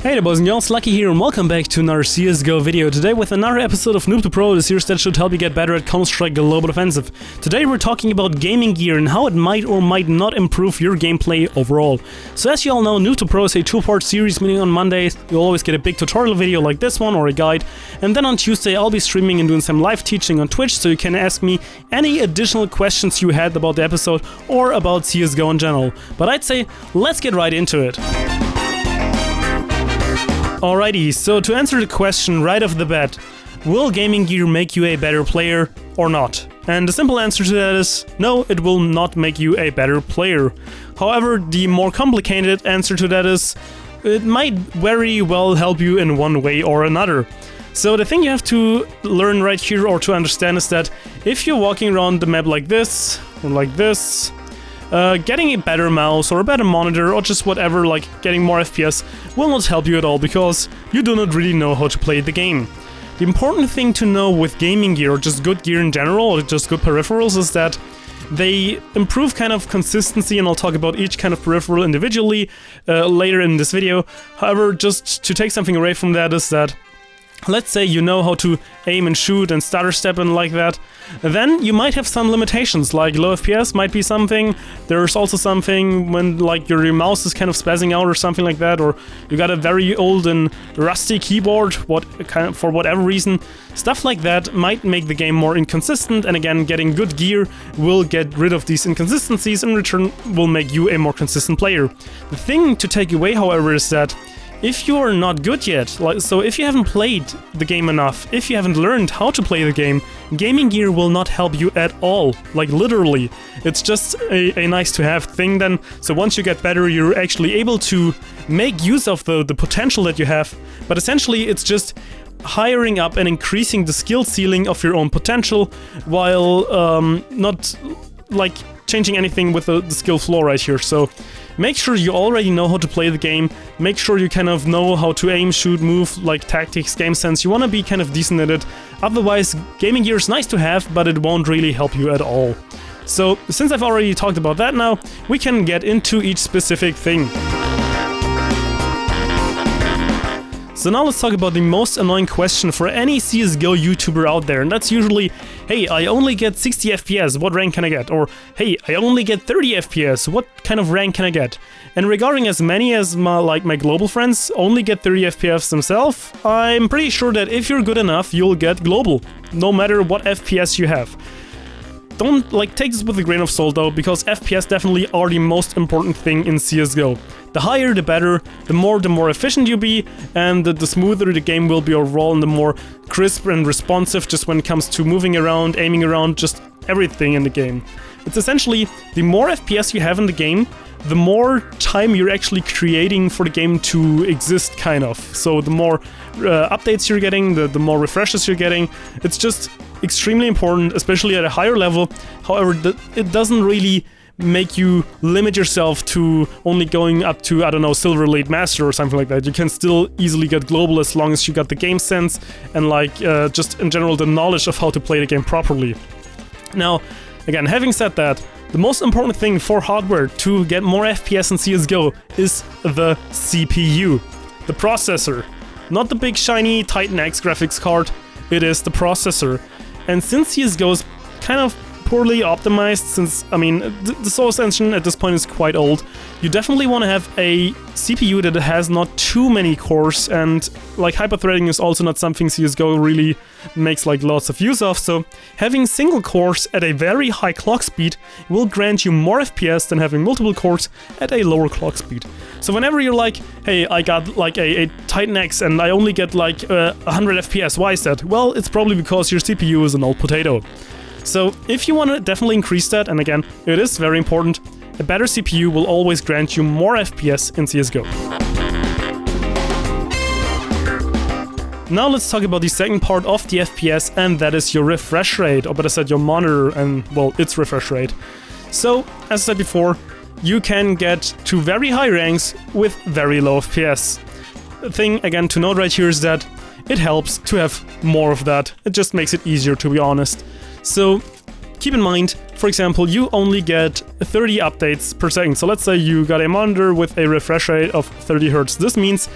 Hey there boys and girls, Lucky here and welcome back to another CSGO video. Today with another episode of Noob to Pro, the series that should help you get better at Counter-Strike Global Offensive. Today we're talking about gaming gear and how it might or might not improve your gameplay overall. So as you all know, Noob to Pro is a two-part series, meaning on Mondays you'll always get a big tutorial video like this one or a guide, and then on Tuesday I'll be streaming and doing some live teaching on Twitch, so you can ask me any additional questions you had about the episode or about CSGO in general. But I'd say, let's get right into it. Alrighty, so to answer the question right off the bat, will gaming gear make you a better player or not? And the simple answer to that is no, it will not make you a better player. However, the more complicated answer to that is it might very well help you in one way or another. So the thing you have to learn right here or to understand is that if you're walking around the map like this or like this, getting a better mouse or a better monitor or just whatever, like getting more FPS, will not help you at all because you do not really know how to play the game. The important thing to know with gaming gear or just good gear in general or just good peripherals is that they improve kind of consistency, and I'll talk about each kind of peripheral individually later in this video. However, just to take something away from that is that let's say you know how to aim and shoot and stutter step and like that, then you might have some limitations, like low FPS might be something. There's also something when like your mouse is kind of spazzing out or something like that, or you got a very old and rusty keyboard, for whatever reason. Stuff like that might make the game more inconsistent, and again, getting good gear will get rid of these inconsistencies and in return will make you a more consistent player. The thing to take away, however, is that if you are not good yet, so if you haven't played the game enough, if you haven't learned how to play the game, gaming gear will not help you at all, like literally. It's just a nice to have thing then, so once you get better you're actually able to make use of the potential that you have, but essentially it's just hiring up and increasing the skill ceiling of your own potential while not like changing anything with the skill floor right here. So make sure you already know how to play the game, make sure you kind of know how to aim, shoot, move, like tactics, game sense. You want to be kind of decent at it, otherwise gaming gear is nice to have, but it won't really help you at all. So since I've already talked about that now, we can get into each specific thing. So now let's talk about the most annoying question for any CSGO YouTuber out there, and that's usually, hey, I only get 60 FPS, what rank can I get? Or, hey, I only get 30 FPS, what kind of rank can I get? And regarding as many as my global friends only get 30 FPS themselves, I'm pretty sure that if you're good enough, you'll get global, no matter what FPS you have. Don't take this with a grain of salt though, because FPS definitely are the most important thing in CSGO. The higher the better, the more efficient you be, and the smoother the game will be overall, and the more crisp and responsive just when it comes to moving around, aiming around, just everything in the game. It's essentially the more FPS you have in the game, the more time you're actually creating for the game to exist, kind of. So the more updates you're getting, the more refreshes you're getting. It's just extremely important, especially at a higher level. However, it doesn't really make you limit yourself to only going up to, I don't know, Silver Elite Master or something like that. You can still easily get global as long as you got the game sense and just in general the knowledge of how to play the game properly. Now, again, having said that, the most important thing for hardware to get more FPS in CSGO is the CPU, the processor. Not the big shiny Titan X graphics card, it is the processor. And since CSGO is kind of poorly optimized, since, I mean, the source engine at this point is quite old, you definitely want to have a CPU that has not too many cores, and like hyperthreading is also not something CSGO really makes lots of use of, so having single cores at a very high clock speed will grant you more FPS than having multiple cores at a lower clock speed. So whenever you're like, hey, I got a Titan X and I only get 100 FPS, why is that? Well, it's probably because your CPU is an old potato. So if you want to definitely increase that, and again, it is very important, a better CPU will always grant you more FPS in CSGO. Now let's talk about the second part of the FPS, and that is your refresh rate, or better said, your monitor and, well, its refresh rate. So, as I said before, you can get to very high ranks with very low FPS. The thing, again, to note right here is that it helps to have more of that. It just makes it easier, to be honest. So keep in mind, for example, you only get 30 updates per second. So let's say you got a monitor with a refresh rate of 30 Hz. This means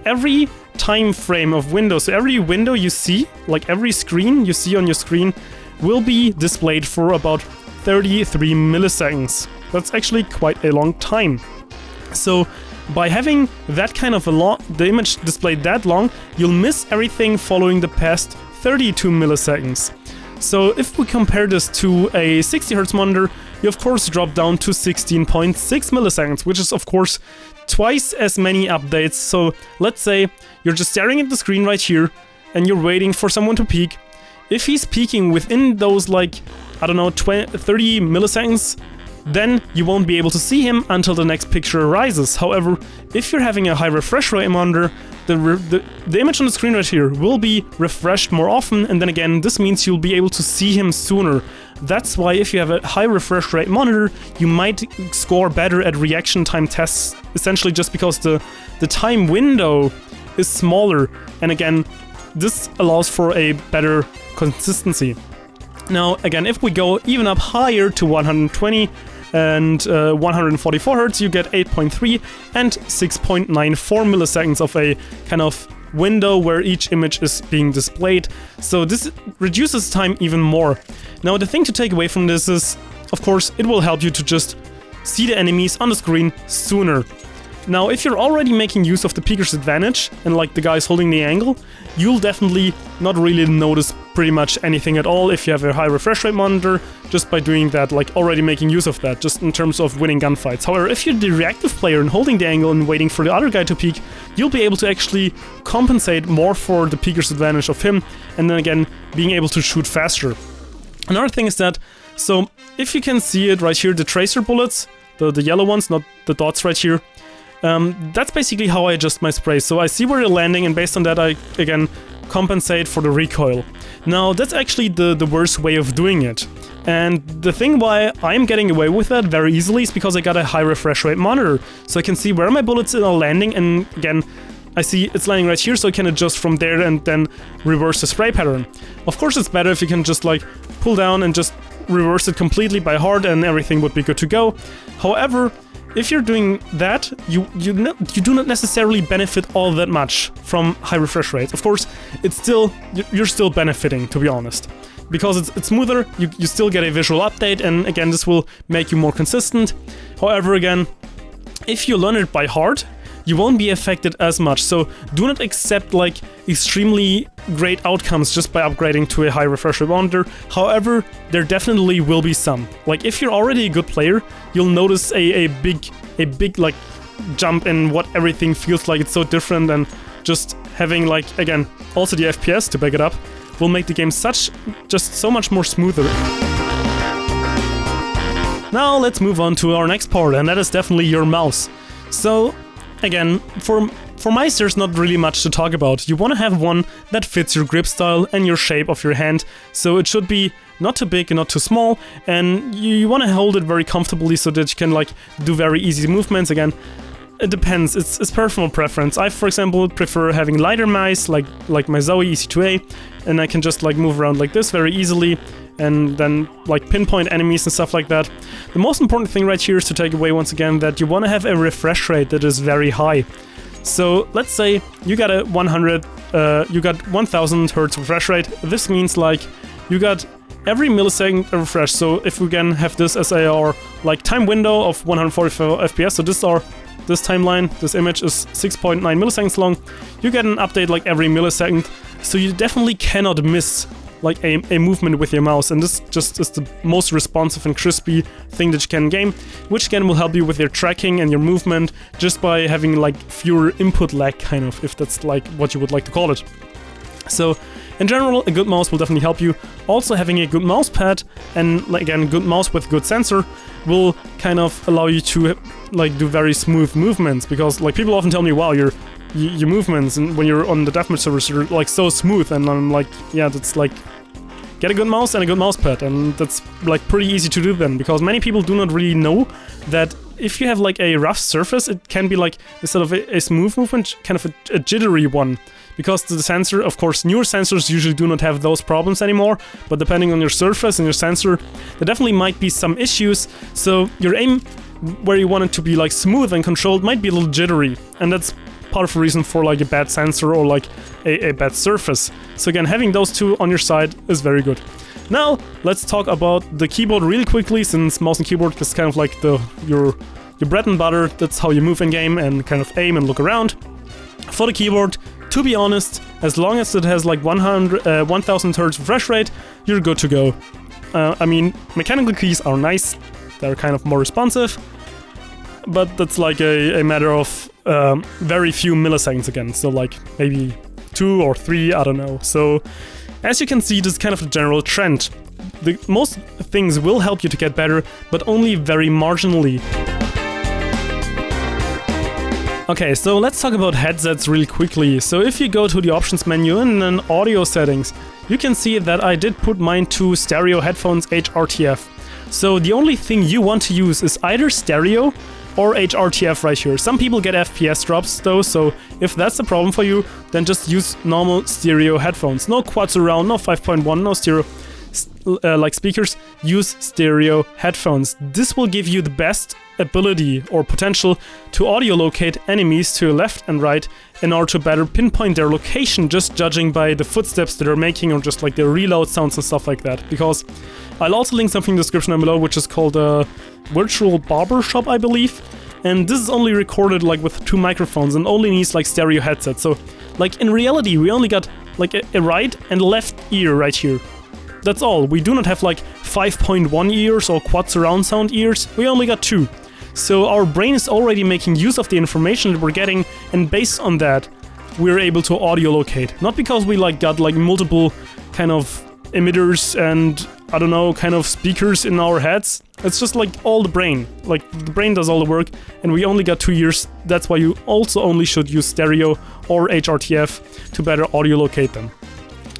every time frame of window, so every window you see, like every screen you see on your screen, will be displayed for about 33 milliseconds. That's actually quite a long time. So by having that kind of the image displayed that long, you'll miss everything following the past 32 milliseconds. So if we compare this to a 60 Hz monitor, you of course drop down to 16.6 milliseconds, which is of course twice as many updates. So let's say you're just staring at the screen right here and you're waiting for someone to peek. If he's peeking within those, like, I don't know, 30 milliseconds, then you won't be able to see him until the next picture arises. However, if you're having a high refresh rate monitor, the image on the screen right here will be refreshed more often, and then again, this means you'll be able to see him sooner. That's why if you have a high refresh rate monitor, you might score better at reaction time tests, essentially just because the time window is smaller, and again, this allows for a better consistency. Now, again, if we go even up higher to 120 and 144 Hz, you get 8.3 and 6.94 milliseconds of a kind of window where each image is being displayed. So this reduces time even more. Now, the thing to take away from this is, of course, it will help you to just see the enemies on the screen sooner. Now, if you're already making use of the peeker's advantage, and like the guy's holding the angle, you'll definitely not really notice pretty much anything at all if you have a high refresh rate monitor, just by doing that, like already making use of that, just in terms of winning gunfights. However, if you're the reactive player and holding the angle and waiting for the other guy to peek, you'll be able to actually compensate more for the peeker's advantage of him, and then again, being able to shoot faster. Another thing is that, so if you can see it right here, the tracer bullets, the yellow ones, not the dots right here, that's basically how I adjust my spray. So I see where you're landing, and based on that I, again, compensate for the recoil. Now, that's actually the worst way of doing it. And the thing why I'm getting away with that very easily is because I got a high refresh rate monitor. So I can see where my bullets are landing, and again, I see it's landing right here, so I can adjust from there and then reverse the spray pattern. Of course, it's better if you can just like pull down and just reverse it completely by hard, and everything would be good to go. However, if you're doing that, you do not necessarily benefit all that much from high refresh rates. Of course, you're still benefiting, to be honest, because it's smoother. You still get a visual update, and again, this will make you more consistent. However, again, if you learn it by heart, you won't be affected as much. So do not accept like extremely great outcomes just by upgrading to a high refresh rate monitor. However, there definitely will be some. Like if you're already a good player, you'll notice a big like jump in what everything feels like. It's so different, and just having like, again, also the FPS to back it up will make the game just so much more smoother. Now let's move on to our next part, and that is definitely your mouse. So again, for mice, there's not really much to talk about. You want to have one that fits your grip style and your shape of your hand, so it should be not too big and not too small, and you want to hold it very comfortably so that you can like do very easy movements. Again, it depends, it's personal preference. I, for example, prefer having lighter mice like my Zoe EC2A, and I can just like move around like this very easily, and then like pinpoint enemies and stuff like that. The most important thing right here is to take away once again that you want to have a refresh rate that is very high. So let's say you got a 1000 Hz refresh rate. This means like you got every millisecond a refresh. So if we again have this as our like time window of 144 FPS, so this timeline, this image is 6.9 milliseconds long, you get an update like every millisecond. So you definitely cannot miss like a movement with your mouse, and this just is the most responsive and crispy thing that you can game, which again will help you with your tracking and your movement just by having like fewer input lag, kind of, if that's like what you would like to call it. So in general, a good mouse will definitely help you. Also, having a good mouse pad and like, again, good mouse with good sensor will kind of allow you to like do very smooth movements, because like people often tell me, wow, your movements and when you're on the deathmatch servers are like so smooth, and I'm like, yeah, that's like, get a good mouse and a good mouse pad, and that's like pretty easy to do then, because many people do not really know that if you have like a rough surface, it can be like, instead of a smooth movement, kind of a jittery one, because the sensor, of course, newer sensors usually do not have those problems anymore, but depending on your surface and your sensor, there definitely might be some issues. So your aim, where you want it to be like smooth and controlled, might be a little jittery, and that's part of the reason for like a bad sensor or like a bad surface. So again, having those two on your side is very good. Now, let's talk about the keyboard really quickly, since mouse and keyboard is kind of like your bread and butter. That's how you move in game and kind of aim and look around. For the keyboard, to be honest, as long as it has like 1000 Hz refresh rate, you're good to go. I mean, mechanical keys are nice, they're kind of more responsive, but that's like a matter of very few milliseconds again, so like maybe 2 or 3, I don't know. So as you can see, this is kind of the general trend. Most things will help you to get better, but only very marginally. Okay, so let's talk about headsets really quickly. So if you go to the options menu and then audio settings, you can see that I did put mine to stereo headphones HRTF. So the only thing you want to use is either stereo or HRTF right here. Some people get FPS drops though, so if that's the problem for you, then just use normal stereo headphones. No quad surround, no 5.1, no stereo like speakers, use stereo headphones. This will give you the best ability or potential to audio locate enemies to your left and right in order to better pinpoint their location, just judging by the footsteps that they're making or just like their reload sounds and stuff like that. Because I'll also link something in the description down below, which is called a virtual barbershop, I believe. And this is only recorded like with 2 microphones and only needs like stereo headsets. So like in reality, we only got like a right and left ear right here. That's all. We do not have like 5.1 ears or quad surround sound ears. We only got 2. So our brain is already making use of the information that we're getting, and based on that, we're able to audio locate. Not because we like got like multiple kind of emitters and I don't know, kind of speakers in our heads. It's just like all the brain. Like the brain does all the work, and we only got 2 ears. That's why you also only should use stereo or HRTF to better audio locate them.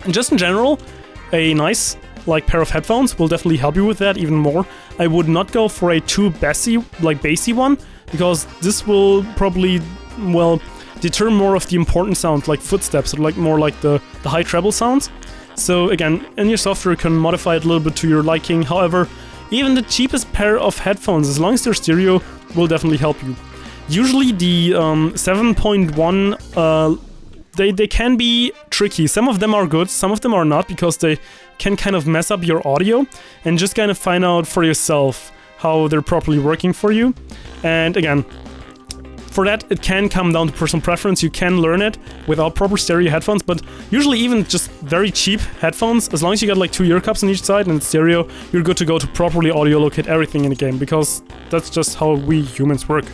And just in general, a nice like pair of headphones will definitely help you with that even more. I would not go for a too bassy one, because this will probably, well, deter more of the important sounds like footsteps, or like more like the high treble sounds. So again, in your software you can modify it a little bit to your liking. However, even the cheapest pair of headphones, as long as they're stereo, will definitely help you. Usually the 7.1 they can be tricky. Some of them are good, some of them are not, because they can kind of mess up your audio, and just kind of find out for yourself how they're properly working for you. And again, for that it can come down to personal preference. You can learn it without proper stereo headphones, but usually even just very cheap headphones, as long as you got like 2 ear cups on each side and it's stereo, you're good to go to properly audio locate everything in the game, because that's just how we humans work.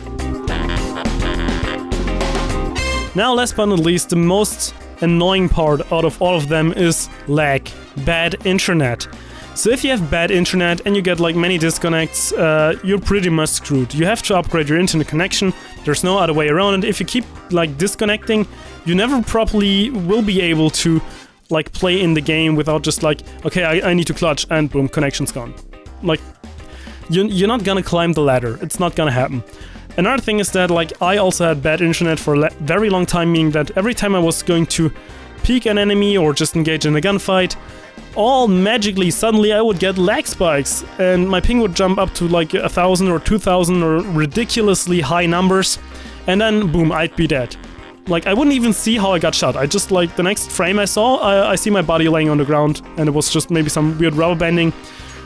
Now, last but not least, the most annoying part out of all of them is lag, bad internet. So if you have bad internet and you get like many disconnects, you're pretty much screwed. You have to upgrade your internet connection. There's no other way around it. If you keep like disconnecting, you never properly will be able to like play in the game without just like, okay, I need to clutch, and boom, connection's gone. Like, you're not gonna climb the ladder. It's not gonna happen. Another thing is that like I also had bad internet for a very long time, meaning that every time I was going to peek an enemy or just engage in a gunfight, all magically suddenly I would get lag spikes and my ping would jump up to like 1000 or 2000 or ridiculously high numbers, and then boom, I'd be dead. Like I wouldn't even see how I got shot. I just like the next frame I saw, I see my body laying on the ground, and it was just maybe some weird rubber banding.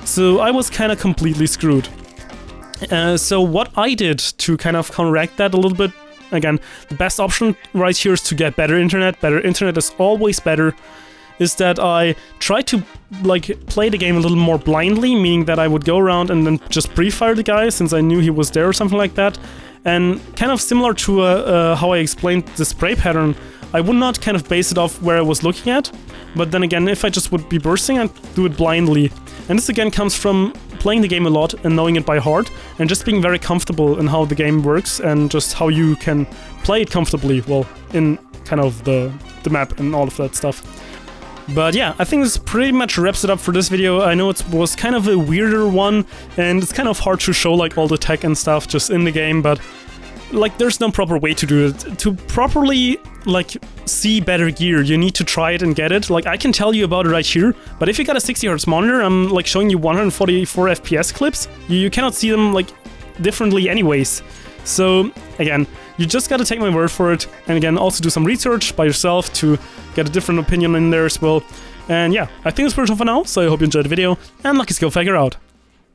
So I was kind of completely screwed. So what I did to kind of counteract that a little bit, again, the best option right here is to get better internet. Better internet is always better. Is that I tried to like play the game a little more blindly, meaning that I would go around and then just pre-fire the guy since I knew he was there or something like that. And kind of similar to how I explained the spray pattern, I would not kind of base it off where I was looking at, but then again, if I just would be bursting, I'd do it blindly. And this again comes from playing the game a lot and knowing it by heart, and just being very comfortable in how the game works and just how you can play it comfortably, well, in kind of the map and all of that stuff. But yeah, I think this pretty much wraps it up for this video. I know it was kind of a weirder one, and it's kind of hard to show like all the tech and stuff just in the game, but like there's no proper way to do it. To properly like see better gear, you need to try it and get it. Like I can tell you about it right here, but if you got a 60 Hz monitor, I'm like showing you 144 FPS clips, you cannot see them like differently anyways. So again, you just gotta take my word for it, and again, also do some research by yourself to get a different opinion in there as well. And yeah, I think it's pretty much for now, so I hope you enjoyed the video, and luckySkillFaker out.